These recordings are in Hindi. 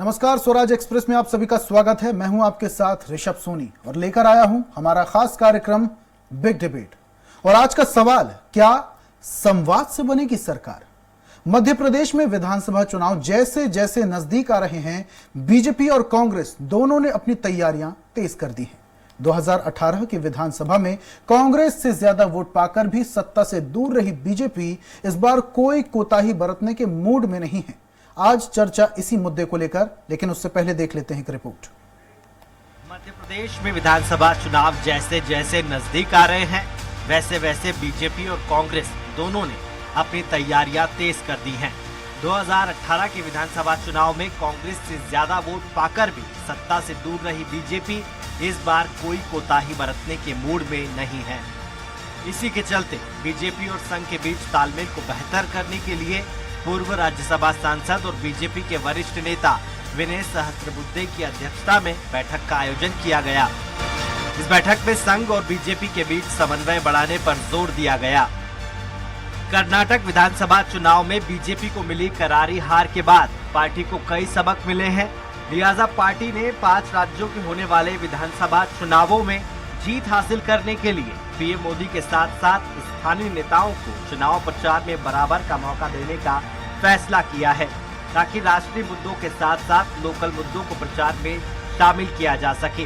नमस्कार, स्वराज एक्सप्रेस में आप सभी का स्वागत है। मैं हूं आपके साथ ऋषभ सोनी और लेकर आया हूं हमारा खास कार्यक्रम बिग डिबेट। और आज का सवाल, क्या संवाद से बनेगी सरकार? मध्य प्रदेश में विधानसभा चुनाव जैसे जैसे नजदीक आ रहे हैं, बीजेपी और कांग्रेस दोनों ने अपनी तैयारियां तेज कर दी हैं। 2018 की विधानसभा में कांग्रेस से ज्यादा वोट पाकर भी सत्ता से दूर रही बीजेपी इस बार कोई कोताही बरतने के मूड में नहीं है। आज चर्चा इसी मुद्दे को लेकर, लेकिन उससे पहले देख लेते हैं एक रिपोर्ट। मध्य प्रदेश में विधानसभा चुनाव जैसे जैसे नजदीक आ रहे हैं, वैसे वैसे बीजेपी और कांग्रेस दोनों ने अपनी तैयारियां तेज कर दी हैं। 2018 के विधानसभा चुनाव में कांग्रेस से ज्यादा वोट पाकर भी सत्ता से दूर रही बीजेपी इस बार कोई कोताही बरतने के मूड में नहीं है। इसी के चलते बीजेपी और संघ के बीच तालमेल को बेहतर करने के लिए पूर्व राज्यसभा सांसद और बीजेपी के वरिष्ठ नेता विनय सहस्त्रबुद्धे की अध्यक्षता में बैठक का आयोजन किया गया। इस बैठक में संघ और बीजेपी के बीच समन्वय बढ़ाने पर जोर दिया गया। कर्नाटक विधानसभा चुनाव में बीजेपी को मिली करारी हार के बाद पार्टी को कई सबक मिले हैं। लिहाजा पार्टी ने 5 राज्यों के होने वाले विधानसभा चुनावों में जीत हासिल करने के लिए पीएम मोदी के साथ साथ स्थानीय नेताओं को चुनाव प्रचार में बराबर का मौका देने का फैसला किया है, ताकि राष्ट्रीय मुद्दों के साथ साथ लोकल मुद्दों को प्रचार में शामिल किया जा सके।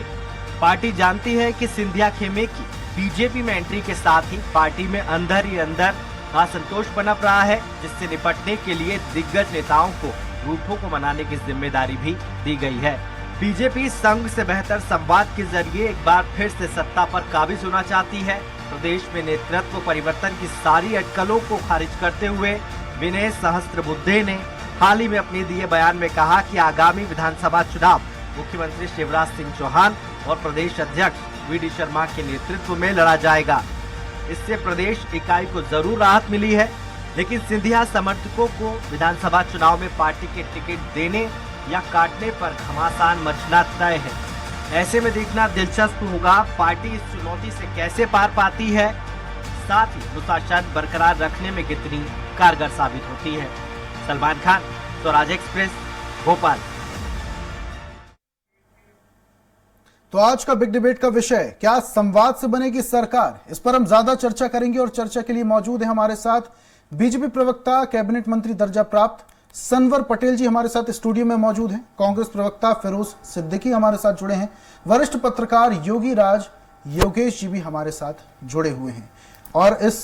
पार्टी जानती है कि सिंधिया खेमे की बीजेपी में एंट्री के साथ ही पार्टी में अंदर ही अंदर असंतोष पनप रहा है, जिससे निपटने के लिए दिग्गज नेताओं को रूठों को मनाने की जिम्मेदारी भी दी गई है। बीजेपी संघ से बेहतर संवाद के जरिए एक बार फिर से सत्ता पर काबिज होना चाहती है। प्रदेश में नेतृत्व परिवर्तन की सारी अटकलों को खारिज करते हुए विनय सहस्त्रबुद्धे ने हाल ही में अपने दिए बयान में कहा कि आगामी विधानसभा चुनाव मुख्यमंत्री शिवराज सिंह चौहान और प्रदेश अध्यक्ष वी डी शर्मा के नेतृत्व में लड़ा जाएगा। इससे प्रदेश इकाई को जरूर राहत मिली है, लेकिन सिंधिया समर्थकों को विधानसभा चुनाव में पार्टी के टिकट देने या काटने पर घमासान मचना तय है। ऐसे में देखना दिलचस्प होगा पार्टी इस चुनौती से कैसे पार पाती है, साथ ही अनुशासन बरकरार रखने में कितनी कारगर साबित होती है। सलमान खान, स्वराज एक्सप्रेस, भोपाल। तो आज का बिग डिबेट का विषय, क्या संवाद से बनेगी सरकार? इस पर हम ज्यादा चर्चा करेंगे और चर्चा के लिए मौजूद है हमारे साथ बीजेपी प्रवक्ता, कैबिनेट मंत्री दर्जा प्राप्त सनवर पटेल जी हमारे साथ स्टूडियो में मौजूद हैं। कांग्रेस प्रवक्ता फिरोज सिद्दीकी हमारे साथ जुड़े हैं। वरिष्ठ पत्रकार योगी राज योगेश जी भी हमारे साथ जुड़े हुए हैं। और इस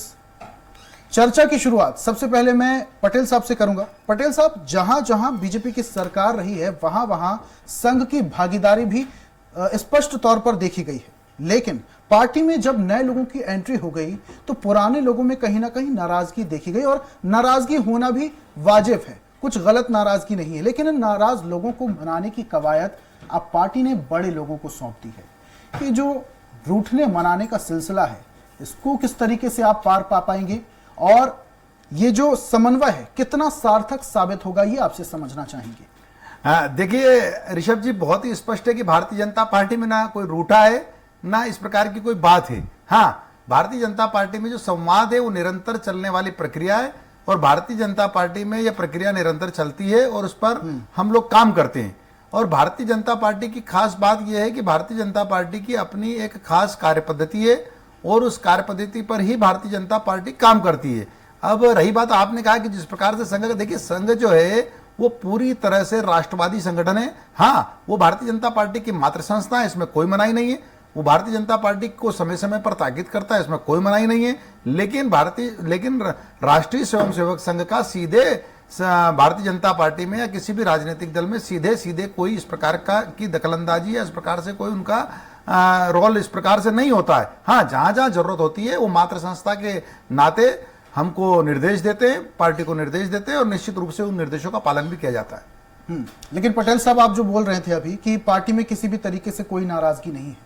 चर्चा की शुरुआत सबसे पहले मैं पटेल साहब से करूंगा। पटेल साहब, जहां जहां बीजेपी की सरकार रही है वहां वहां संघ की भागीदारी भी स्पष्ट तौर पर देखी गई है, लेकिन पार्टी में जब नए लोगों की एंट्री हो गई तो पुराने लोगों में कहीं ना कहीं नाराजगी देखी गई, और नाराजगी होना भी वाजिब है, कुछ गलत नाराजगी नहीं है, लेकिन इन नाराज लोगों को मनाने की कवायद अब पार्टी ने बड़े लोगों को सौंप दी है। कि जो रूठने मनाने का सिलसिला है, इसको किस तरीके से आप पार पा पाएंगे, और ये जो समन्वय है कितना सार्थक साबित होगा, ये आपसे समझना चाहेंगे। देखिए ऋषभ जी, बहुत ही स्पष्ट है कि भारतीय जनता पार्टी में ना कोई रूठा है, ना इस प्रकार की कोई बात है। हाँ, भारतीय जनता पार्टी में जो संवाद है वो निरंतर चलने वाली प्रक्रिया है, और भारतीय जनता पार्टी में यह प्रक्रिया निरंतर चलती है और उस पर हम लोग काम करते हैं। और भारतीय जनता पार्टी की खास बात यह है कि भारतीय जनता पार्टी की अपनी एक खास कार्यपद्धति है, और उस कार्यपद्धति पर ही भारतीय जनता पार्टी काम करती है। अब रही बात, आपने कहा कि जिस प्रकार से संघ, देखिए संघ जो है वो पूरी तरह से राष्ट्रवादी संगठन है। हाँ, वो भारतीय जनता पार्टी की मातृ संस्था है, इसमें कोई मनाही नहीं है। वो भारतीय जनता पार्टी को समय समय पर ताकीद करता है, इसमें कोई मनाही नहीं है। लेकिन राष्ट्रीय स्वयंसेवक संघ का सीधे भारतीय जनता पार्टी में या किसी भी राजनीतिक दल में सीधे कोई इस प्रकार की दखलंदाजी या इस प्रकार से कोई उनका रोल इस प्रकार से नहीं होता है। हाँ, जहां जहां जरूरत होती है वो मातृ संस्था के नाते हमको निर्देश देते हैं, पार्टी को निर्देश देते हैं, और निश्चित रूप से उन निर्देशों का पालन भी किया जाता है। लेकिन पटेल साहब, आप जो बोल रहे थे अभी कि पार्टी में किसी भी तरीके से कोई नाराजगी नहीं है,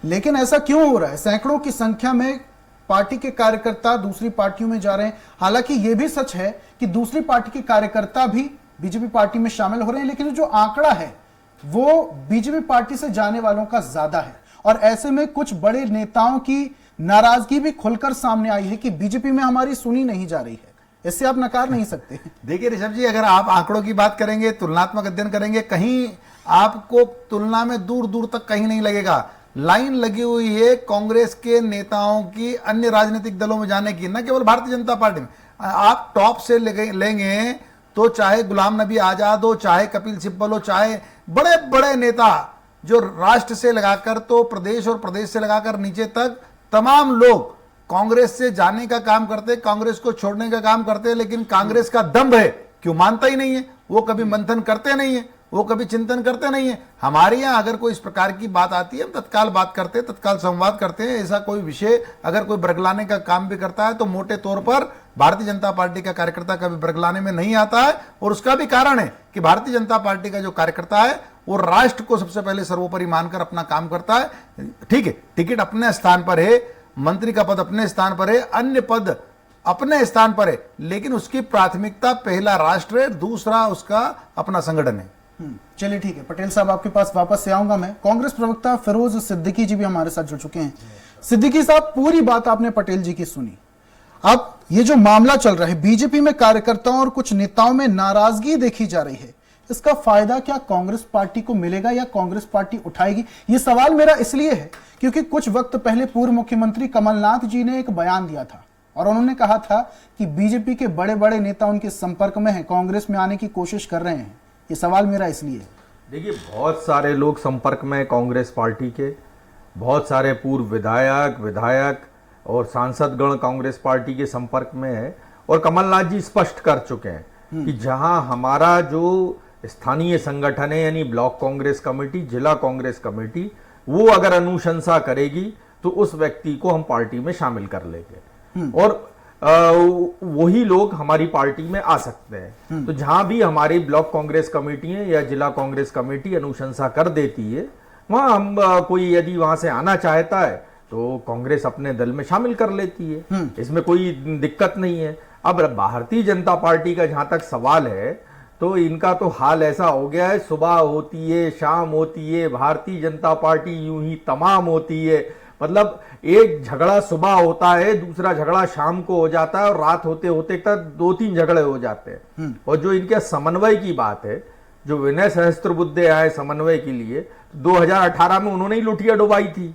लेकिन ऐसा क्यों हो रहा है? सैकड़ों की संख्या में पार्टी के कार्यकर्ता दूसरी पार्टियों में जा रहे हैं। हालांकि यह भी सच है कि दूसरी पार्टी के कार्यकर्ता भी बीजेपी पार्टी में शामिल हो रहे हैं, लेकिन जो आंकड़ा है वो बीजेपी पार्टी से जाने वालों का ज्यादा है। और ऐसे में कुछ बड़े नेताओं की नाराजगी भी खुलकर सामने आई है कि बीजेपी में हमारी सुनी नहीं जा रही है। इससे आप नकार नहीं सकते। देखिए ऋषभ जी, अगर आप आंकड़ों की बात करेंगे, तुलनात्मक अध्ययन करेंगे, कहीं आपको तुलना में दूर दूर तक कहीं नहीं लगेगा। लाइन लगी हुई है कांग्रेस के नेताओं की अन्य राजनीतिक दलों में जाने की, न केवल भारतीय जनता पार्टी में। आप टॉप से लेंगे तो चाहे गुलाम नबी आजाद हो, चाहे कपिल सिब्बल हो, चाहे बड़े बड़े नेता जो राष्ट्र से लगाकर तो प्रदेश और प्रदेश से लगाकर नीचे तक तमाम लोग कांग्रेस से जाने का काम करते, कांग्रेस को छोड़ने का काम करते, लेकिन कांग्रेस का दम्भ है, क्यों मानता ही नहीं है। वो कभी मंथन करते नहीं है, वो कभी चिंतन करते नहीं है। हमारे यहाँ अगर कोई इस प्रकार की बात आती है, हम तत्काल बात करते हैं, तत्काल संवाद करते हैं। ऐसा कोई विषय अगर कोई बरगलाने का काम भी करता है तो मोटे तौर पर भारतीय जनता पार्टी का कार्यकर्ता कभी बरगलाने में नहीं आता है। और उसका भी कारण है कि भारतीय जनता पार्टी का जो कार्यकर्ता है वो राष्ट्र को सबसे पहले सर्वोपरि मानकर अपना काम करता है। ठीक है, टिकट अपने स्थान पर है, मंत्री का पद अपने स्थान पर है, अन्य पद अपने स्थान पर है, लेकिन उसकी प्राथमिकता पहला राष्ट्र है, दूसरा उसका अपना संगठन है। चलिए ठीक है, पटेल साहब आपके पास वापस से आऊंगा मैं। कांग्रेस प्रवक्ता फिरोज सिद्दीकी जी भी हमारे साथ जुड़ चुके हैं। सिद्दीकी साहब, पूरी बात आपने पटेल जी की सुनी। अब ये जो मामला चल रहा है, बीजेपी में कार्यकर्ताओं और कुछ नेताओं में नाराजगी देखी जा रही है, इसका फायदा क्या कांग्रेस पार्टी को मिलेगा या कांग्रेस पार्टी उठाएगी? ये सवाल मेरा इसलिए है क्योंकि कुछ वक्त पहले पूर्व मुख्यमंत्री कमलनाथ जी ने एक बयान दिया था और उन्होंने कहा था कि बीजेपी के बड़े बड़े नेता उनके संपर्क में हैं, कांग्रेस में आने की कोशिश कर रहे हैं। ये सवाल मेरा इसलिए है। देखिए, बहुत सारे लोग संपर्क में कांग्रेस पार्टी के, बहुत सारे पूर्व विधायक और सांसदगण कांग्रेस पार्टी के संपर्क में है। और कमलनाथ जी स्पष्ट कर चुके हैं कि जहां हमारा जो स्थानीय संगठन है, यानी ब्लॉक कांग्रेस कमेटी, जिला कांग्रेस कमेटी, वो अगर अनुशंसा करेगी तो उस व्यक्ति को हम पार्टी में शामिल कर लेंगे और वही लोग हमारी पार्टी में आ सकते हैं। तो जहां भी हमारी ब्लॉक कांग्रेस कमेटी है या जिला कांग्रेस कमेटी अनुशंसा कर देती है, वहां हम कोई यदि वहां से आना चाहता है तो कांग्रेस अपने दल में शामिल कर लेती है, इसमें कोई दिक्कत नहीं है। अब भारतीय जनता पार्टी का जहां तक सवाल है, तो इनका तो हाल ऐसा हो गया है, सुबह होती है, शाम होती है, भारतीय जनता पार्टी यूं ही तमाम होती है। मतलब एक झगड़ा सुबह होता है, दूसरा झगड़ा शाम को हो जाता है और रात होते होते तक 2-3 झगड़े हो जाते हैं। और जो इनके समन्वय की बात है, जो विनय सहस्त्रबुद्धे आए समन्वय के लिए, 2018 में उन्होंने ही लुटिया डुबाई थी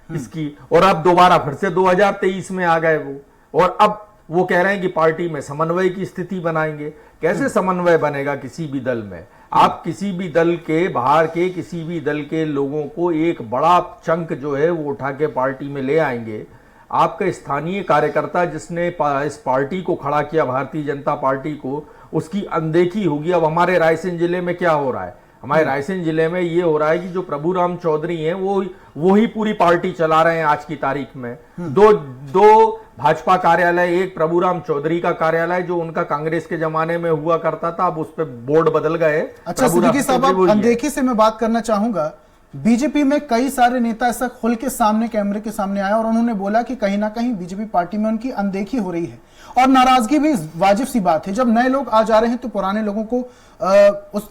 इसकी, और अब दोबारा फिर से 2023 में आ गए वो, और अब वो कह रहे हैं कि पार्टी में समन्वय की स्थिति बनाएंगे। कैसे समन्वय बनेगा किसी भी दल में? आप किसी भी दल के, बाहर के किसी भी दल के लोगों को एक बड़ा चंक जो है वो उठा के पार्टी में ले आएंगे। आपका स्थानीय कार्यकर्ता जिसने इस पार्टी को खड़ा किया, भारतीय जनता पार्टी को, उसकी अनदेखी होगी। अब हमारे रायसेन जिले में क्या हो रहा है? हमारे रायसेन जिले में ये हो रहा है कि जो प्रभुराम चौधरी हैं वो ही पूरी पार्टी चला रहे हैं आज की तारीख में। दो भाजपा कार्यालय, एक प्रभुराम चौधरी का कार्यालय जो उनका कांग्रेस के जमाने में हुआ करता था, अब उस पे बोर्ड बदल गए। अच्छा सिद्दीकी साहब, अब अनदेखी से मैं बात करना चाहूंगा। बीजेपी में कई सारे नेता ऐसा खुल के सामने, कैमरे के सामने आए और उन्होंने बोला कि कहीं ना कहीं बीजेपी पार्टी में उनकी अनदेखी हो रही है और नाराजगी भी वाजिब सी बात है। जब नए लोग आ जा रहे हैं तो पुराने लोगों को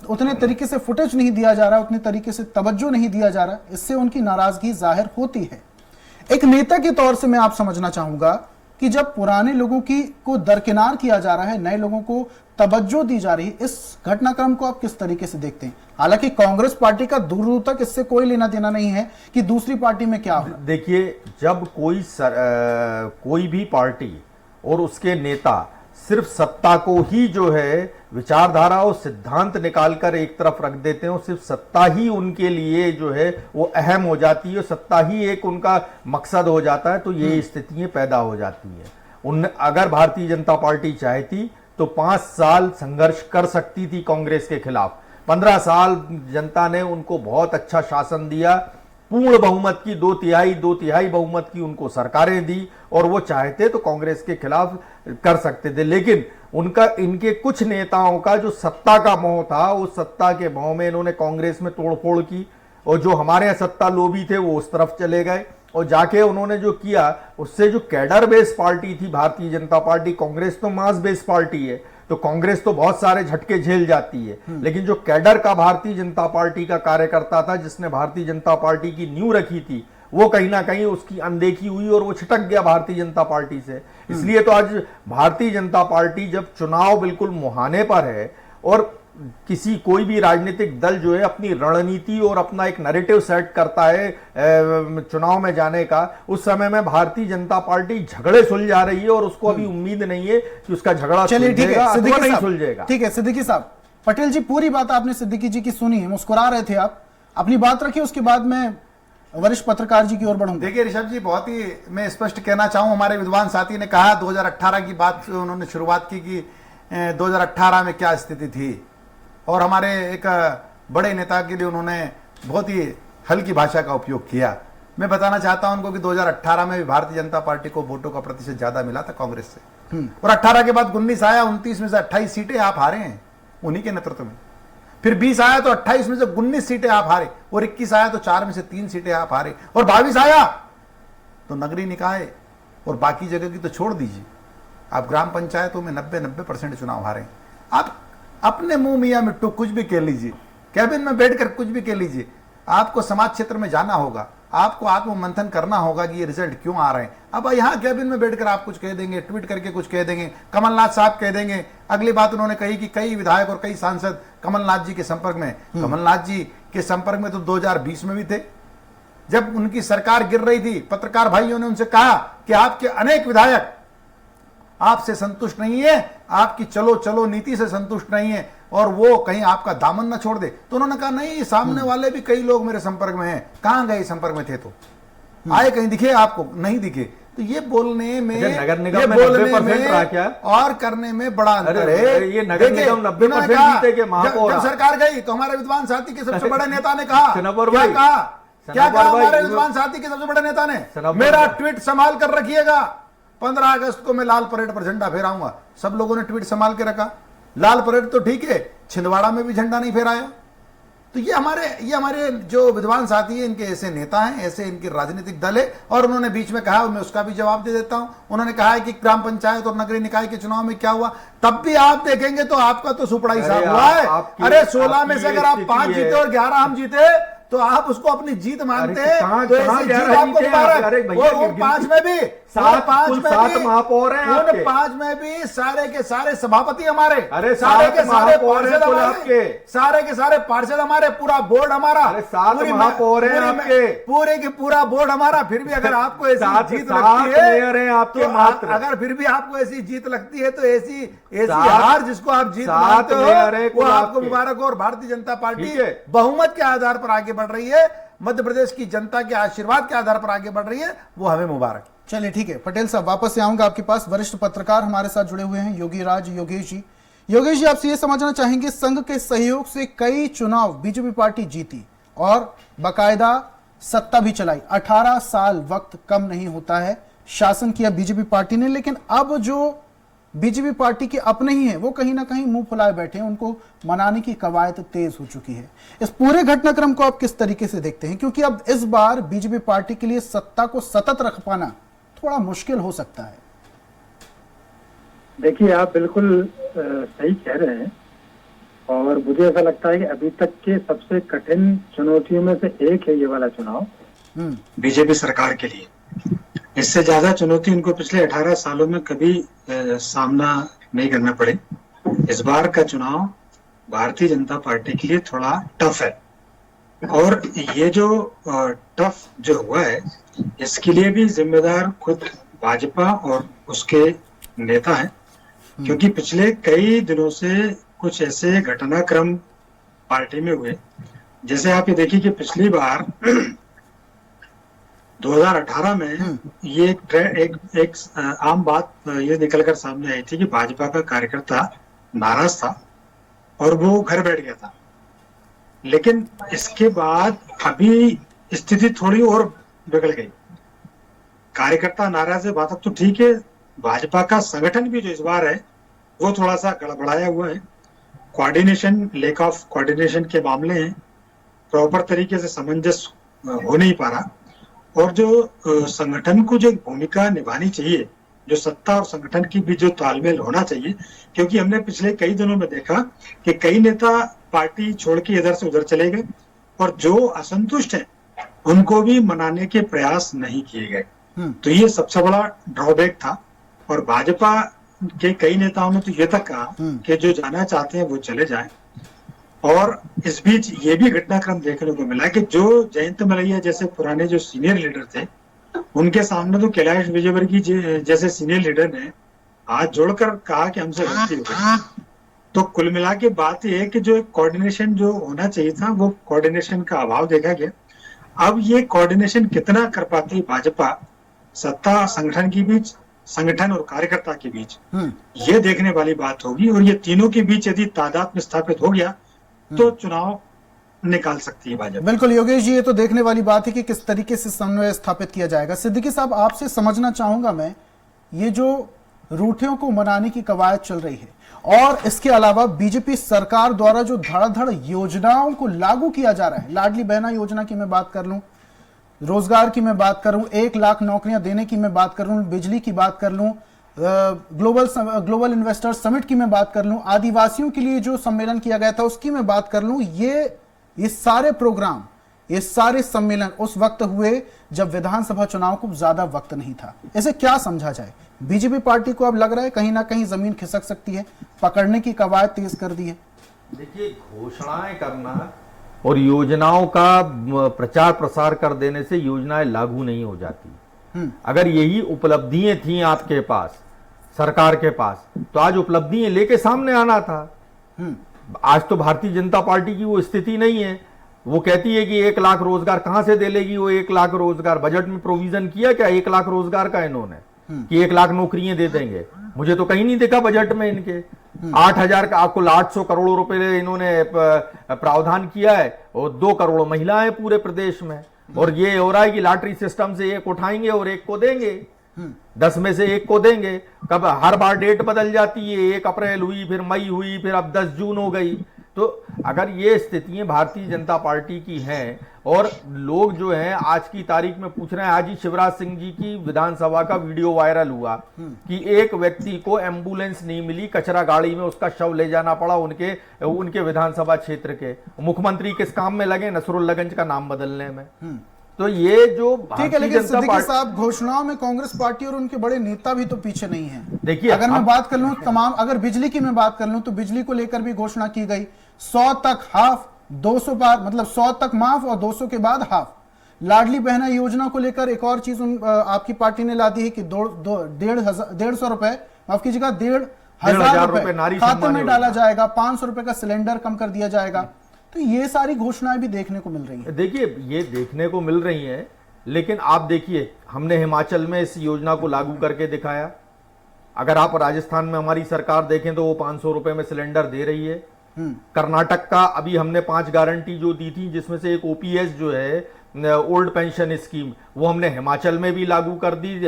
उतने तरीके से फुटेज नहीं दिया जा रहा, उतने तरीके से तवज्जो नहीं दिया जा रहा, इससे उनकी नाराजगी जाहिर होती है। एक नेता के तौर से मैं आप समझना चाहूंगा कि जब पुराने लोगों को दरकिनार किया जा रहा है, नए लोगों को तवज्जो दी जा रही है, इस घटनाक्रम को आप किस तरीके से देखते हैं? हालांकि कांग्रेस पार्टी का दूर दूर तक इससे कोई लेना देना नहीं है कि दूसरी पार्टी में क्या हो। देखिए, जब कोई भी पार्टी और उसके नेता सिर्फ सत्ता को ही जो है विचारधारा और सिद्धांत निकालकर एक तरफ रख देते हैं और सिर्फ सत्ता ही उनके लिए जो है वो अहम हो जाती है, सत्ता ही एक उनका मकसद हो जाता है, तो ये स्थितियां पैदा हो जाती हैं। अगर भारतीय जनता पार्टी चाहती तो 5 साल संघर्ष कर सकती थी कांग्रेस के खिलाफ। 15 साल जनता ने उनको बहुत अच्छा शासन दिया, पूर्ण बहुमत की, 2 तिहाई बहुमत की उनको सरकारें दी, और वो चाहते तो कांग्रेस के खिलाफ कर सकते थे। लेकिन इनके कुछ नेताओं का जो सत्ता का मोह था, उस सत्ता के मोह में इन्होंने कांग्रेस में तोड़फोड़ की, और जो हमारे यहाँ सत्ता लोभी थे वो उस तरफ चले गए, और जाके उन्होंने जो किया उससे जो कैडर बेस पार्टी थी भारतीय जनता पार्टी, कांग्रेस तो मास बेस पार्टी है, तो कांग्रेस तो बहुत सारे झटके झेल जाती है, लेकिन जो कैडर का भारतीय जनता पार्टी का कार्यकर्ता था, जिसने भारतीय जनता पार्टी की नींव रखी थी, वो कहीं ना कहीं उसकी अनदेखी हुई और वो छिटक गया भारतीय जनता पार्टी से। इसलिए तो आज भारतीय जनता पार्टी जब चुनाव बिल्कुल मुहाने पर है और किसी कोई भी राजनीतिक दल जो है अपनी रणनीति और अपना एक नैरेटिव सेट करता है चुनाव में जाने का, उस समय में भारतीय जनता पार्टी झगड़े सुलझा रही है और उसको अभी उम्मीद नहीं है कि उसका झगड़ा सुलझेगा अथवा नहीं सुलझेगा। ठीक है सिद्दीकी साहब, पटेल जी पूरी बात आपने सिद्दीकी जी की सुनी है, मुस्कुरा रहे थे आप, अपनी बात रखिए, उसके बाद में वरिष्ठ पत्रकार जी की ओर बढ़ूंगा। देखिए ऋषभ जी, बहुत ही मैं स्पष्ट कहना चाहूं, हमारे विद्वान साथी ने कहा 2018 की बात उन्होंने शुरुआत की कि 2018 में क्या स्थिति थी, और हमारे एक बड़े नेता के लिए उन्होंने बहुत ही हल्की भाषा का उपयोग किया। मैं बताना चाहता हूं उनको कि 2018 में भी भारतीय जनता पार्टी को वोटों का प्रतिशत ज्यादा मिला था कांग्रेस से, और 18 के बाद 19 आया, 29 में से 28 सीटें आप हारे हैं उन्हीं के नेतृत्व में। फिर 20 आया तो 28 में से 19 सीटें आप हारे, और 21 आया तो 4 में से 3 सीटें आप हारे, और 22 आया तो नगरीय निकाय और बाकी जगह की तो छोड़ दीजिए, आप ग्राम पंचायतों में 90% चुनाव हारे। आप अपने मुंह मियां मिट्टू कुछ भी कह लीजिए, कैबिन में बैठकर कुछ भी कह लीजिए, आपको समाज क्षेत्र में जाना होगा, आपको आत्म मंथन करना होगा कि ये रिजल्ट क्यों आ रहे हैं। अब यहाँ कैबिन में बैठकर आप कुछ कह देंगे, ट्वीट करके कुछ कह देंगे, कमलनाथ साहब कह देंगे। अगली बात उन्होंने कही कि कई विधायक और कई सांसद कमलनाथ जी के संपर्क में, कमलनाथ जी के संपर्क में तो 2020 में भी थे, जब उनकी सरकार गिर रही थी। पत्रकार भाइयों ने उनसे कहा कि आपके अनेक विधायक आपसे संतुष्ट नहीं है, आपकी चलो चलो नीति से संतुष्ट नहीं है, और वो कहीं आपका दामन न छोड़ दे। तो उन्होंने कहा नहीं, सामने वाले भी कई लोग मेरे संपर्क में हैं। कहां गए संपर्क में थे तो आए, कहीं दिखे आपको? नहीं दिखे। तो ये बोलने में, नगर निगम में 90% रहा क्या और करने में बड़ा अंतर है। ये नगर निगम 90% जीते के महापौर। जब सरकार गई तो हमारे विद्वान साथी के सबसे बड़े नेता ने कहा, क्या कहा हमारे विद्वान साथी के सबसे बड़े नेता ने? मेरा ट्वीट संभाल कर रखिएगा, 15 अगस्त को मैं लाल परेड पर झंडा फहराऊंगा। सब लोगों ने ट्वीट संभाल के रखा। लाल परेड तो ठीक है, छिंदवाड़ा में भी झंडा नहीं फहराया। तो ये हमारे जो विद्वान साथी हैं, इनके ऐसे नेता हैं, ऐसे इनके राजनीतिक दल है। और उन्होंने बीच में कहा, मैं उसका भी जवाब दे देता हूं, उन्होंने कहा है कि ग्राम पंचायत और नगरीय निकाय के चुनाव में क्या हुआ। तब भी आप देखेंगे तो आपका तो सुपड़ा ही साफ हुआ है। अरे 16 में से अगर आप 5 जीते और 11 हम जीते तो आप उसको अपनी जीत मानते हैं, तो ऐसी जीत आपको मुबारक। और 5 में भी 7 महापौर हैं आपके। 5 में भी सारे के सारे सभापति हमारे, अरे सारे के सारे पार्षद आपके, सारे के सारे पार्षद हमारे, पूरा बोर्ड हमारा। 7 महापौर हैं आपके, पूरे के पूरा बोर्ड हमारा। फिर भी अगर आपको ऐसी जीत लगती है आपके मात्र, अगर फिर भी आपको ऐसी जीत लगती है तो ऐसी हार जिसको आप जीत मानते हो वो आपको मुबारक हो। और भारतीय जनता पार्टी बहुमत के आधार पर आगे बढ़ रही है, मध्य प्रदेश की जनता के आशीर्वाद के आधार पर आगे बढ़ रही है, वो हमें मुबारक। चलिए ठीक है पटेल साहब, वापस से आऊंगा आपके पास। वरिष्ठ पत्रकार हमारे साथ जुड़े हुए हैं, योगेश जी। योगेश जी, आपसे ये समझना चाहेंगे, संघ के सहयोग से कई चुनाव बीजेपी पार्टी जीती और बाकायदा सत्ता भी चलाई। 18 साल वक्त कम नहीं होता है, शासन किया बीजेपी पार्टी ने, लेकिन अब जो बीजेपी पार्टी के अपने ही हैं वो कहीं ना कहीं मुंह फुलाए बैठे हैं, उनको मनाने की कवायद तेज हो चुकी है। इस पूरे घटनाक्रम को आप किस तरीके से देखते हैं, क्योंकि अब इस बार बीजेपी पार्टी के लिए सत्ता को सतत रख पाना थोड़ा मुश्किल हो सकता है? देखिए, आप बिल्कुल सही कह रहे हैं, और मुझे ऐसा लगता है कि अभी तक के सबसे कठिन चुनौतियों में से एक है ये वाला चुनाव बीजेपी सरकार के लिए। इससे ज्यादा चुनौती उनको पिछले 18 सालों में कभी सामना नहीं करना पड़े। इस बार का चुनाव भारतीय जनता पार्टी के लिए थोड़ा टफ है, और ये जो टफ जो हुआ है इसके लिए भी जिम्मेदार खुद भाजपा और उसके नेता हैं, क्योंकि पिछले कई दिनों से कुछ ऐसे घटनाक्रम पार्टी में हुए, जैसे आप ये देखिए कि पिछली बार 2018 में ये एक आम बात ये निकलकर सामने आई थी कि भाजपा का कार्यकर्ता नाराज था और वो घर बैठ गया था। लेकिन इसके बाद अभी स्थिति थोड़ी और बिगड़ गई। कार्यकर्ता नाराज है, बात तो ठीक है, भाजपा का संगठन भी जो इस बार है वो थोड़ा सा गड़बड़ाया हुआ है। कोऑर्डिनेशन, लैक ऑफ कोऑर्डिनेशन के मामले हैं, प्रॉपर तरीके से सामंजस्य हो नहीं पा रहा। और जो संगठन को जो भूमिका निभानी चाहिए, जो सत्ता और संगठन की भी जो तालमेल होना चाहिए, क्योंकि हमने पिछले कई दिनों में देखा कि कई नेता पार्टी छोड़ के इधर से उधर चले गए, और जो असंतुष्ट हैं उनको भी मनाने के प्रयास नहीं किए गए। तो ये सबसे बड़ा ड्रॉबैक था। और भाजपा के कई नेताओं ने तो ये तक कहा कि जो जाना चाहते हैं वो चले जाएं। और इस बीच ये भी घटनाक्रम देखने को मिला कि जो जयंत मलैया जैसे पुराने जो सीनियर लीडर थे, उनके सामने तो कैलाश विजयवर्गीय जैसे सीनियर लीडर ने हाथ जोड़कर कहा कि हमसे गलती हो गई। तो कुल मिला के बात यह है कि जो एक कोऑर्डिनेशन जो होना चाहिए था, वो कोऑर्डिनेशन का अभाव देखा गया। अब ये कोऑर्डिनेशन कितना कर पाती है भाजपा सत्ता संगठन के बीच, संगठन और कार्यकर्ता के बीच, ये देखने वाली बात होगी। और ये तीनों के बीच यदि तादाद में स्थापित हो गया तो चुनाव निकाल सकती है भाजपा। बिल्कुल योगेश जी, ये तो देखने वाली बात है कि किस तरीके से समन्वय स्थापित किया जाएगा। सिद्दीकी साहब, आपसे समझना चाहूंगा मैं, ये जो रूठियों को मनाने की कवायद चल रही है और इसके अलावा बीजेपी सरकार द्वारा जो धड़ाधड़ योजनाओं को लागू किया जा रहा है, लाडली बहना योजना की मैं बात कर लूं, रोजगार की मैं बात करूं, 1 लाख नौकरियां देने की मैं बात कर लूं, बिजली की बात कर लूं, ग्लोबल इन्वेस्टर समिट की मैं बात कर लूं, आदिवासियों के लिए जो सम्मेलन किया गया था उसकी मैं बात कर लूं, ये सारे प्रोग्राम, ये सारे सम्मेलन उस वक्त हुए जब विधानसभा चुनाव को ज्यादा वक्त नहीं था। इसे क्या समझा जाए? बीजेपी पार्टी को अब लग रहा है कहीं ना कहीं जमीन खिसक सकती है, पकड़ने की कवायद तेज कर दी है। देखिए, घोषणाएं करना और योजनाओं का प्रचार प्रसार कर देने से योजनाएं लागू नहीं हो जाती। अगर यही उपलब्धियां थी आपके पास, सरकार के पास, तो आज उपलब्धियां लेके सामने आना था। आज तो भारतीय जनता पार्टी की वो स्थिति नहीं है। वो कहती है कि 1 लाख रोजगार कहां से दे लेगी। वो 1 लाख रोजगार बजट में प्रोविजन किया क्या 1 लाख रोजगार का इन्होंने, कि 1 लाख नौकरियां दे देंगे? मुझे तो कहीं नहीं दिखा बजट में इनके। 8,000 का कुल 800 करोड़ रुपए इन्होंने प्रावधान किया है और 2 करोड़ महिलाएं पूरे प्रदेश में। और ये हो रहा है कि लॉटरी सिस्टम से 1 उठाएंगे और 1 को देंगे, 10 में से 1 को देंगे। कब हर बार डेट बदल जाती है, 1 अप्रैल हुई, फिर मई हुई, फिर अब 10 जून हो गई। तो अगर ये स्थितियां भारतीय जनता पार्टी की हैं और लोग जो हैं आज की तारीख में पूछ रहे हैं, आज ही शिवराज सिंह जी की विधानसभा का वीडियो वायरल हुआ कि एक व्यक्ति को एम्बुलेंस नहीं मिली, कचरा गाड़ी में उसका शव ले जाना पड़ा उनके विधानसभा क्षेत्र के। मुख्यमंत्री किस काम में लगे? नसरुल्लागंज का नाम बदलने में। तो ये जो ठीक है, लेकिन सिद्दीकी साहब, घोषणाओं में कांग्रेस पार्टी और उनके बड़े नेता भी तो पीछे नहीं है। देखिए, अगर मैं बात कर लूं तमाम, अगर बिजली की मैं बात कर लूं तो बिजली को लेकर भी घोषणा की गई, 100 तक हाफ, 200 बार, मतलब 100 तक माफ और 200 के बाद हाफ। लाडली बहना योजना को लेकर एक और चीज आपकी पार्टी ने ला दी है कि 150 रुपए, माफ कीजिएगा, 1,500 रुपए खाते में डाला जाएगा, 500 रुपए का सिलेंडर कम कर दिया जाएगा। तो ये सारी घोषणाएं भी देखने को मिल रही हैं। देखिए, ये देखने को मिल रही हैं, लेकिन आप देखिए, हमने हिमाचल में इस योजना को लागू करके दिखाया। अगर आप राजस्थान में हमारी सरकार देखें तो वो 500 रुपए में सिलेंडर दे रही है। कर्नाटक का अभी हमने 5 गारंटी जो दी थी, जिसमें से एक ओपीएस जो है ओल्ड पेंशन स्कीम, वो हमने हिमाचल में भी लागू कर दी,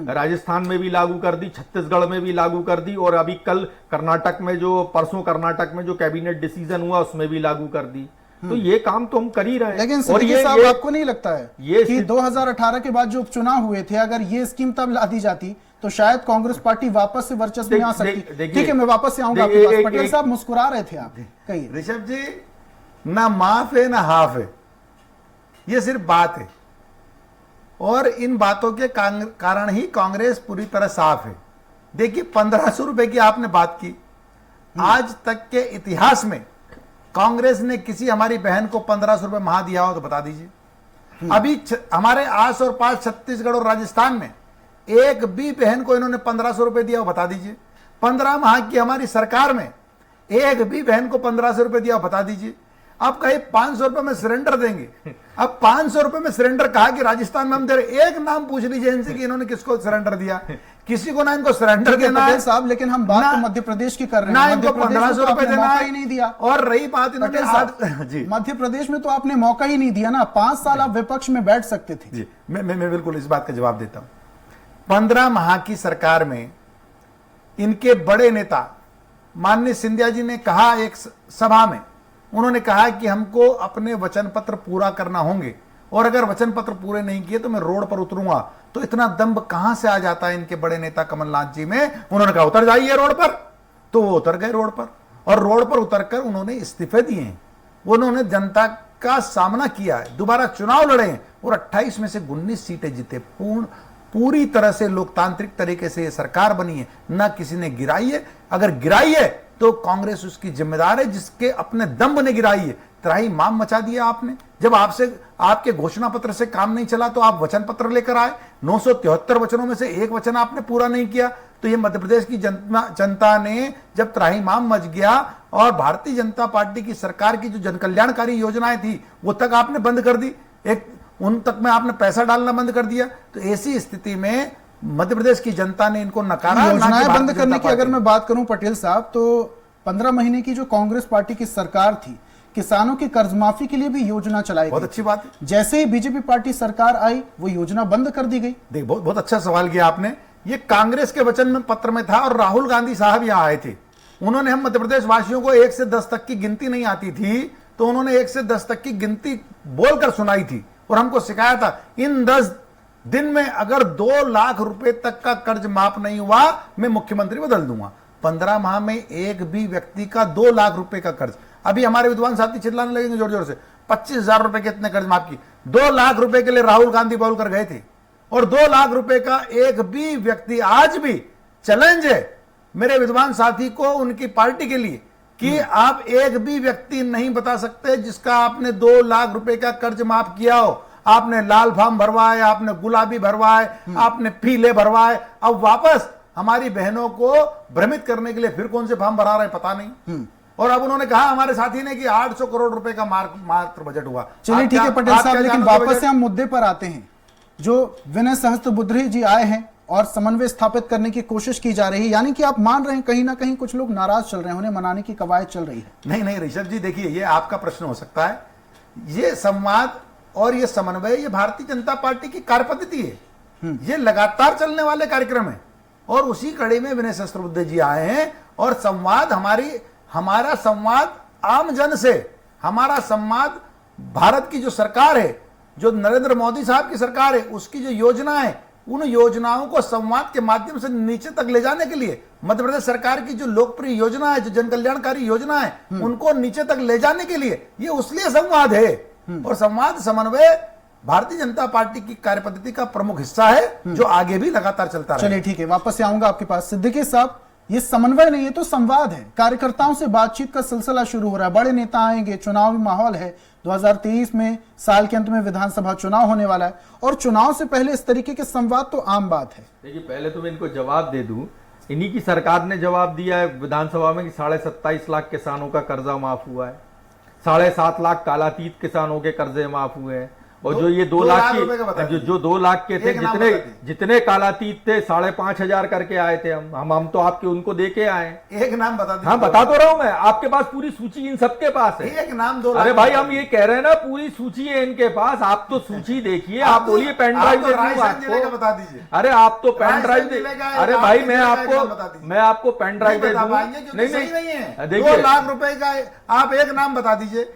राजस्थान में भी लागू कर दी, छत्तीसगढ़ में भी लागू कर दी, और अभी कल कर्नाटक में परसों कर्नाटक में जो कैबिनेट डिसीजन हुआ उसमें भी लागू कर दी। तो ये काम तो हम कर ही रहे हैं। लेकिन सिद्दीकी साहब, आपको नहीं लगता है कि 2018 के बाद जो उपचुनाव हुए थे, अगर ये स्कीम तब ला दी जाती तो शायद कांग्रेस पार्टी वापस से वर्चस्व में आ सकती? ठीक है, मैं वापस से आऊंगा आपके पास। पटेल साहब, मुस्कुरा रहे थे आप, कहिए। ऋषभ जी, ना माफ है ना हाफ है, ये सिर्फ बात है। और इन बातों के कारण ही कांग्रेस पूरी तरह साफ है। देखिए, 1500 रुपए की आपने बात की, आज तक के इतिहास में कांग्रेस ने किसी हमारी बहन को 1500 रुपए माह दिया हो तो बता दीजिए। अभी हमारे आस और पास छत्तीसगढ़ और राजस्थान में एक भी बहन को इन्होंने 1500 रुपए दिया हो बता दीजिए। 15 माह की हमारी सरकार में एक भी बहन को 1500 रुपए दिया हो बता दीजिए। अब कहीं 500 रुपए में सिलेंडर देंगे। अब 500 रुपए में सिलेंडर कहा कि राजस्थान में हम दे रहे, एक नाम पूछ लीजिए इनसे कि इन्होंने किसको सिलेंडर दिया। किसी को ना इनको सिलेंडर देना है साहब, लेकिन हम बात तो मध्य प्रदेश की कर रहे हैं। ना इनको 1500 रुपए देना ही नहीं दिया। और रही बात इन्होंने जी, मध्य प्रदेश में तो आपने मौका ही नहीं दिया ना। 5 साल आप विपक्ष में बैठ सकते थे। जी, मैं बिल्कुल इस बात का जवाब देता हूं। 15 माह की सरकार में इनके बड़े नेता माननीय सिंधिया जी ने कहा, एक सभा में उन्होंने कहा कि हमको अपने वचन पत्र पूरा करना होंगे, और अगर वचन पत्र पूरे नहीं किए तो मैं रोड पर उतरूंगा। तो इतना दम्भ कहां से आ जाता है इनके बड़े नेता कमलनाथ जी में? उन्होंने कहा उतर जाइए रोड पर, तो वो उतर गए रोड पर, और रोड पर उतरकर उन्होंने इस्तीफे दिए। उन्होंने जनता का सामना किया है, दोबारा चुनाव लड़े हैं और 28 में से 19 सीटें जीते। पूरी तरह से लोकतांत्रिक तरीके से ये सरकार बनी है, ना किसी ने गिराई है। अगर गिराई है तो कांग्रेस उसकी जिम्मेदार है, जिसके अपने दम्भ ने गिराई है। त्राही माम मचा दिया आपने। जब आपसे आपके घोषणा पत्र से काम नहीं चला तो आप वचन पत्र लेकर आए। 973 वचनों में से एक वचन आपने पूरा नहीं किया। तो ये मध्य प्रदेश की जनता ने जब त्राही माम मच गया और भारतीय जनता पार्टी की सरकार की जो जनकल्याणकारी योजनाएं थी वो तक आपने बंद कर दी, उन तक में आपने पैसा डालना बंद कर दिया। तो ऐसी स्थिति में मध्य प्रदेश की जनता ने इनको नकारा। योजनाएं बंद करने की अगर मैं बात करूं पटेल साहब, तो 15 महीने की जो कांग्रेस पार्टी की सरकार थी, किसानों की कर्ज माफी के लिए भी योजना चलाई बहुत गई। अच्छी बात है। जैसे ही बीजेपी पार्टी सरकार आई वो योजना बंद कर दी गई। देख, बहुत अच्छा सवाल किया आपने। ये कांग्रेस के वचन में पत्र में था और राहुल गांधी साहब यहां आए थे। उन्होंने हम मध्य प्रदेश वासियों को 1 से 10 तक की गिनती नहीं आती थी तो उन्होंने 1 से 10 तक की गिनती बोलकर सुनाई थी और हमको सिखाया था, इन 10 दिन में अगर 2 लाख रुपए तक का कर्ज माफ नहीं हुआ मैं मुख्यमंत्री बदल दूंगा। 15 माह में एक भी व्यक्ति का 2 लाख रुपए का कर्ज। अभी हमारे विद्वान साथी चिल्लाने लगेंगे जोर जोर से, 25,000 रुपए के इतने कर्ज माफ की। 2 लाख रुपए के लिए राहुल गांधी बोलकर गए थे और 2 लाख रुपए का एक भी व्यक्ति, आज भी चैलेंज है मेरे विद्वान साथी को उनकी पार्टी के लिए कि आप एक भी व्यक्ति नहीं बता सकते जिसका आपने 2 लाख रुपए का कर्ज माफ किया हो। आपने लाल फॉर्म भरवाए, आपने गुलाबी भरवाए, आपने पीले भरवाए, अब वापस हमारी बहनों को भ्रमित करने के लिए फिर कौन से फॉर्म भरा रहे पता नहीं। और अब उन्होंने कहा हमारे साथी ने कि 800 करोड़ रुपए का मात्र बजट हुआ। चलिए ठीक है पटेल साहब, लेकिन वापस से हम मुद्दे पर आते हैं। जो विनय सहस्त्रबुद्धे जी आए हैं और समन्वय स्थापित करने की कोशिश की जा रही है, यानी कि आप मान रहे हैं कहीं ना कहीं कुछ लोग नाराज चल रहे हैं, उन्हें मनाने की कवायद चल रही है। नहीं ऋषभ जी, देखिए ये आपका प्रश्न हो सकता है। ये संवाद और ये समन्वय ये भारतीय जनता पार्टी की कार्यपद्धति है। ये लगातार चलने वाले कार्यक्रम है और उसी कड़ी में विनय सहस्त्रबुद्धे जी आए हैं और संवाद हमारा संवाद आम जन से, हमारा संवाद भारत की जो सरकार है, जो नरेंद्र मोदी साहब की सरकार है, उसकी जो योजना है, उन योजनाओं को संवाद के माध्यम से नीचे तक ले जाने के लिए मध्य प्रदेश सरकार की जो लोकप्रिय योजना है, जो जन कल्याणकारी योजना है, उनको नीचे तक ले जाने के लिए ये उसलिए संवाद है। और संवाद समन्वय भारतीय जनता पार्टी की कार्यपद्धति का प्रमुख हिस्सा है जो आगे भी लगातार चलता रहेगा। चलिए ठीक है, वापस से आऊंगा आपके पास। सिद्दीकी साहब, ये समन्वय नहीं है तो संवाद है। कार्यकर्ताओं से बातचीत का सिलसिला शुरू हो रहा है, बड़े नेता आएंगे, चुनावी माहौल है। 2023 में साल के अंत में विधानसभा चुनाव होने वाला है और चुनाव से पहले इस तरीके के संवाद तो आम बात है। देखिए, पहले तो मैं इनको जवाब दे दूं। इन्हीं की सरकार ने जवाब दिया है विधानसभा में कि 27.5 लाख किसानों का कर्जा माफ हुआ है, 7.5 लाख कालातीत किसानों के कर्जे माफ हुए हैं और जो ये 2 लाख की जो 2 लाख के थे, जितने कालातीत थे 5,500 करके आए थे। हम तो आपके उनको दे के आए। एक नाम बता दीजिए। हाँ, बता तो रहा हूं मैं, आपके पास पूरी सूची इन सबके पास है। एक नाम 2 लाख। अरे भाई, हम ये कह रहे हैं ना, पूरी सूची है इनके पास। आप तो सूची देखिए, आप बोलिए पेन ड्राइव दे दूं आपको, बता दीजिए। अरे आप तो पेन ड्राइव दे। अरे भाई, मैं आपको पेन ड्राइव दे दूं। नहीं है। देखिए, 2 लाख रुपए का आप एक नाम बता दीजिए,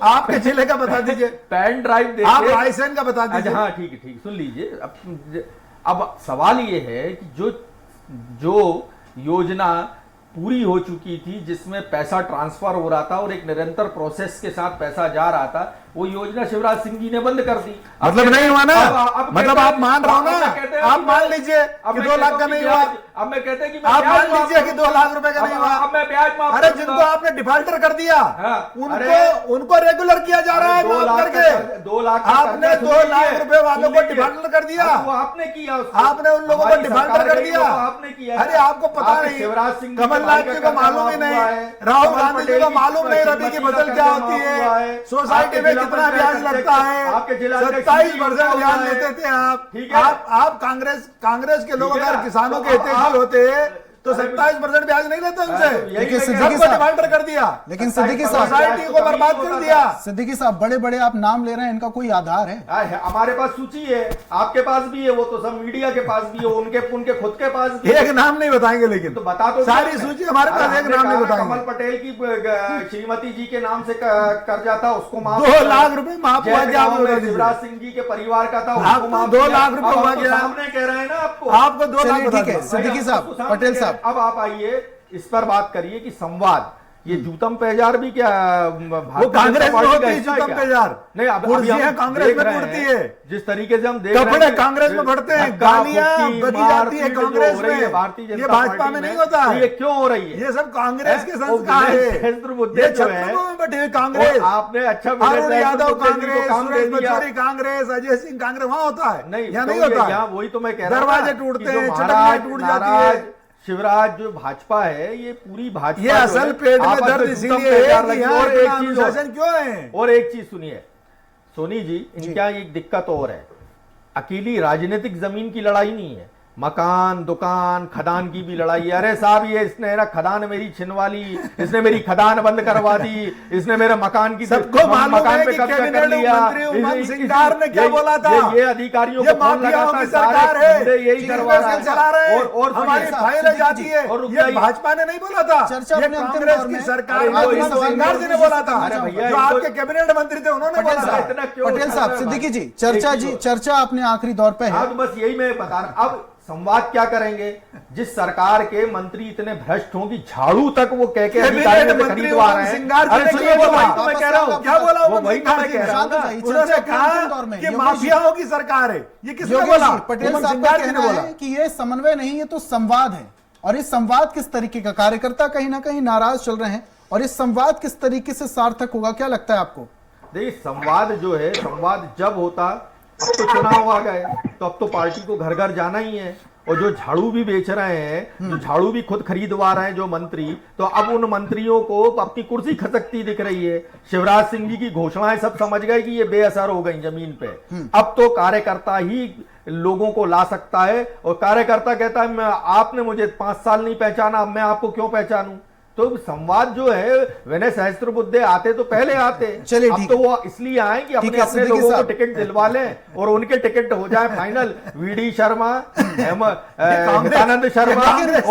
आपके जिले का बता दीजिए। पेन ड्राइव देखिए, आप रायसेन का बता दीजिए। हाँ ठीक है, सुन लीजिए। अब सवाल ये है कि जो योजना पूरी हो चुकी थी, जिसमें पैसा ट्रांसफर हो रहा था और एक निरंतर प्रोसेस के साथ पैसा जा रहा था, वो योजना शिवराज सिंह जी ने बंद कर दी। मतलब नहीं हुआ ना, मतलब आप मान रहे हो ना, आप मान लीजिए कि 2 लाख का नहीं हुआ। अब मैं कहते हैं कि आप मान लीजिए कि 2 लाख रुपए का नहीं हुआ। अब मैं ब्याज माफ, अरे जिनको आपने डिफाल्टर कर दिया उनको रेगुलर किया जा रहा है माफ करके। 2 लाख आपने 2 लाख रुपए वालों को डिफाल्टर कर दिया। आपने किया, आपने उन लोगों को डिफाल्टर कर दिया। आपने किया। अरे आपको पता नहीं, शिवराज सिंह, कमलनाथ जी को मालूम ही नहीं, राहुल गांधी जी को मालूम नहीं रबी की फसल क्या होती है, सोसाइटी में कितना ब्याज लगता है। 27% ब्याज लेते थे आप कांग्रेस के लोग अगर किसानों के हितैषी होते तो 27% ब्याज नहीं लेते उनसे। लेकिन सबको डिफाल्टर कर दिया, लेकिन सिद्दीकी साहब, सोसाइटी को बर्बाद कर दिया। सिद्दीकी साहब, बड़े बड़े आप नाम ले रहे हैं, इनका कोई आधार है? हमारे पास सूची है, आपके पास भी है, वो तो सब मीडिया के पास भी है, उनके खुद के पास भी। एक नाम नहीं बताएंगे, लेकिन तो बता दो सारी सूची हमारे पास, एक नाम नहीं बताएंगे। कमल पटेल की श्रीमती जी के नाम से कर्जा था, उसको माफ 2 लाख रुपए माफ हुआ गया। शिवराज सिंह जी के परिवार का था, आपको 2 लाख रुपए हुआ गया। सामने कह रहे हैं ना आपको 2 लाख। ठीक है सिद्दीकी साहब, पटेल साहब, अब आप आइए, इस पर बात करिए कि संवाद ये जूतम पेजार भी क्या वो कांग्रेस में होती है जूतम पेजार। नहीं, अब कुर्सियां कांग्रेस में उड़ती है, जिस तरीके से हम देख रहे हैं कपड़े कांग्रेस में बढ़ते हैं, गालियां बजी जाती है कांग्रेस में, भारतीय ये जनता भाजपा पार्टी में नहीं होता है। ये क्यों हो रही है? ये सब कांग्रेस के संस्कार है, ये छत्तीसगढ़ में बैठे हुए कांग्रेस, आपने अच्छा अरुण यादव कांग्रेस, सुरेश बचौरी कांग्रेस, अजय सिंह कांग्रेस, वहां होता है, यहाँ नहीं होता है। वही तो मैं कह रहा हूं, दरवाजे टूटते हैं, चटनियां टूट जाती है। शिवराज जो भाजपा है, ये पूरी भाजपा, ये असल पेट में दर्द इसीलिए है कि यहाँ इतना अनुशासन क्यों है। और एक चीज सुनिए सोनी जी, इनका एक दिक्कत और है, अकेली राजनीतिक जमीन की लड़ाई नहीं है, मकान दुकान खदान की भी लड़ाई है। अरे साहब, ये इसने ना खदान मेरी छिनवा ली, इसने मेरी खदान बंद करवा दी, इसने मेरे मकान की सबको मालूम है कि कब्जा कर कैबिनेट लिया। मंत्री उमंग सिंगार ने क्या बोला था, ये अधिकारियों ये को फोन माफियाओं लगाता की है, सरकार सारे है, यही करवा रहा है, चला रहे हैं, और हमारी फाइलें जाती है, और रुक ये जाइए। भाजपा ने नहीं बोला था, चर्चा ये अपने अंतिम कांग्रेस दौर की में- सरकार अरे में वही उमंग सवाल सिंगार जी ने मैं बोला था, अरे भैया, जो आपके कैबिनेट मंत्री थे उन्होंने बोला था। पटेल साहब, सिद्दीकी जी, चर्चा अपने आखिरी दौर पे है। हाँ, तो बस यही मैं बता रहा। अब संवाद क्या करेंगे? जिस सरकार के मंत्री इतने भ्रष्ट हों कि झाड़ू तक वो कह के अधिकारियों से खरीदवा रहे हैं। सिंगार जी अरे ने सुनिए, क्या तो बोला? वही तो मैं कह रहा हूँ, क्या बोला वो वही तो मैं कह रहा हूँ ना। उन्होंने कहा कि माफियाओं की सरकार है, ये किसने योगेश बोला? जी, पटेल उमंग साहब का सिंगार जी ने कहना बोला। है कि ये समन्वय नहीं, ये तो संवाद है, और इस संवाद किस तरीके का, कार्यकर्ता कहीं ना कहीं नाराज चल रहे हैं, और इस संवाद किस तरीके से सार्थक होगा, क्या लगता है आपको? देखिए, संवाद जो है, संवाद जब होता, अब तो चुनाव आ गए, तो अब तो पार्टी को घर घर जाना ही है। और जो झाड़ू भी बेच रहे हैं, जो झाड़ू भी खुद खरीदवा रहे हैं जो मंत्री, तो अब उन मंत्रियों को अपनी कुर्सी खसकती दिख रही है। शिवराज सिंह जी की घोषणाएं सब समझ गए कि ये बेअसर हो गई जमीन पे। अब तो कार्यकर्ता ही लोगों को ला सकता है, और कार्यकर्ता कहता है आपने मुझे 5 साल नहीं पहचाना, अब मैं आपको क्यों पहचानूं? तो संवाद जो है, विनय सहस्त्रबुद्धे आते तो पहले आते, चलिए अब ठीक तो वो इसलिए आए कि अपने अपने लोगों को टिकट दिलवा लें और उनके टिकट हो जाए फाइनल। वीडी शर्मा, आनंद शर्मा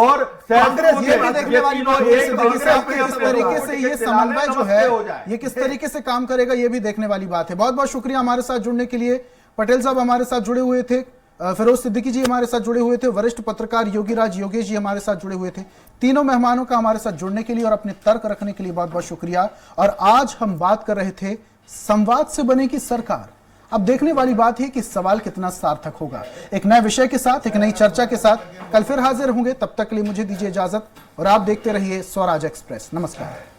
और कांग्रेस ये भी देखने वाली बात है, एक किस तरीके से ये समन्वय जो है ये किस तरीके से काम करेगा, ये भी देखने वाली बात है। बहुत बहुत शुक्रिया हमारे साथ जुड़ने के लिए। पटेल साहब हमारे साथ जुड़े हुए थे, फिरोज सिद्दीकी जी हमारे साथ जुड़े हुए थे, वरिष्ठ पत्रकार योगीराज योगेश जी हमारे साथ जुड़े हुए थे। तीनों मेहमानों का हमारे साथ जुड़ने के लिए और अपने तर्क रखने के लिए बहुत बहुत शुक्रिया। और आज हम बात कर रहे थे संवाद से बनेगी सरकार। अब देखने वाली बात है कि सवाल कितना सार्थक होगा। एक नए विषय के साथ, एक नई चर्चा के साथ कल फिर हाजिर होंगे। तब तक के लिए मुझे दीजिए इजाजत और आप देखते रहिए स्वराज एक्सप्रेस। नमस्कार।